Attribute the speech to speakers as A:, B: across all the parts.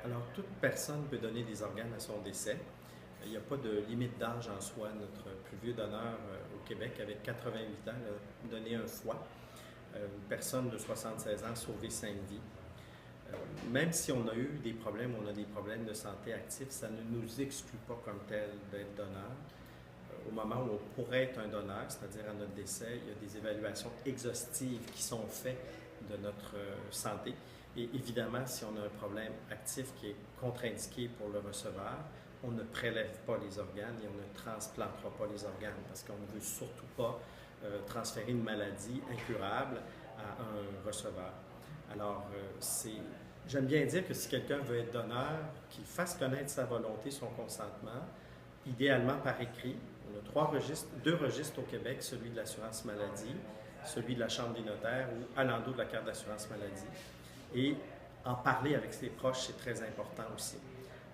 A: Alors, toute personne peut donner des organes à son décès. Il n'y a pas de limite d'âge en soi. Notre plus vieux donneur au Québec, avec 88 ans, a donné un foie. Une personne de 76 ans a sauvé 5 vies. Même si on a eu des problèmes, on a des problèmes de santé actifs, ça ne nous exclut pas comme tel d'être donneur. Au moment où on pourrait être un donneur, c'est-à-dire à notre décès, il y a des évaluations exhaustives qui sont faites de notre santé. Et évidemment, si on a un problème actif qui est contre-indiqué pour le receveur, on ne prélève pas les organes et on ne transplantera pas les organes parce qu'on ne veut surtout pas transférer une maladie incurable à un receveur. Alors, j'aime bien dire que si quelqu'un veut être donneur, qu'il fasse connaître sa volonté, son consentement, idéalement par écrit. On a deux registres au Québec, celui de l'assurance maladie, celui de la Chambre des notaires ou à l'endos de la carte d'assurance maladie. Et en parler avec ses proches, c'est très important aussi.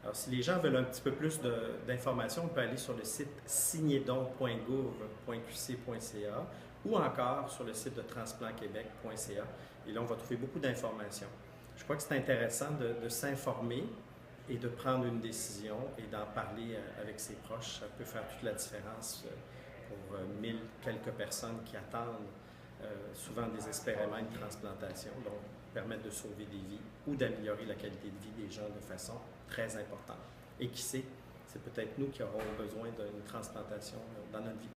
A: Alors, si les gens veulent un petit peu plus d'informations, on peut aller sur le site signerdon.gouv.qc.ca ou encore sur le site de transplantquebec.ca. Et là, on va trouver beaucoup d'informations. Je crois que c'est intéressant de s'informer et de prendre une décision et d'en parler avec ses proches. Ça peut faire toute la différence pour 1000 quelques personnes qui attendent souvent désespérément une transplantation, donc permettre de sauver des vies ou d'améliorer la qualité de vie des gens de façon très importante. Et qui sait, c'est peut-être nous qui aurons besoin d'une transplantation dans notre vie.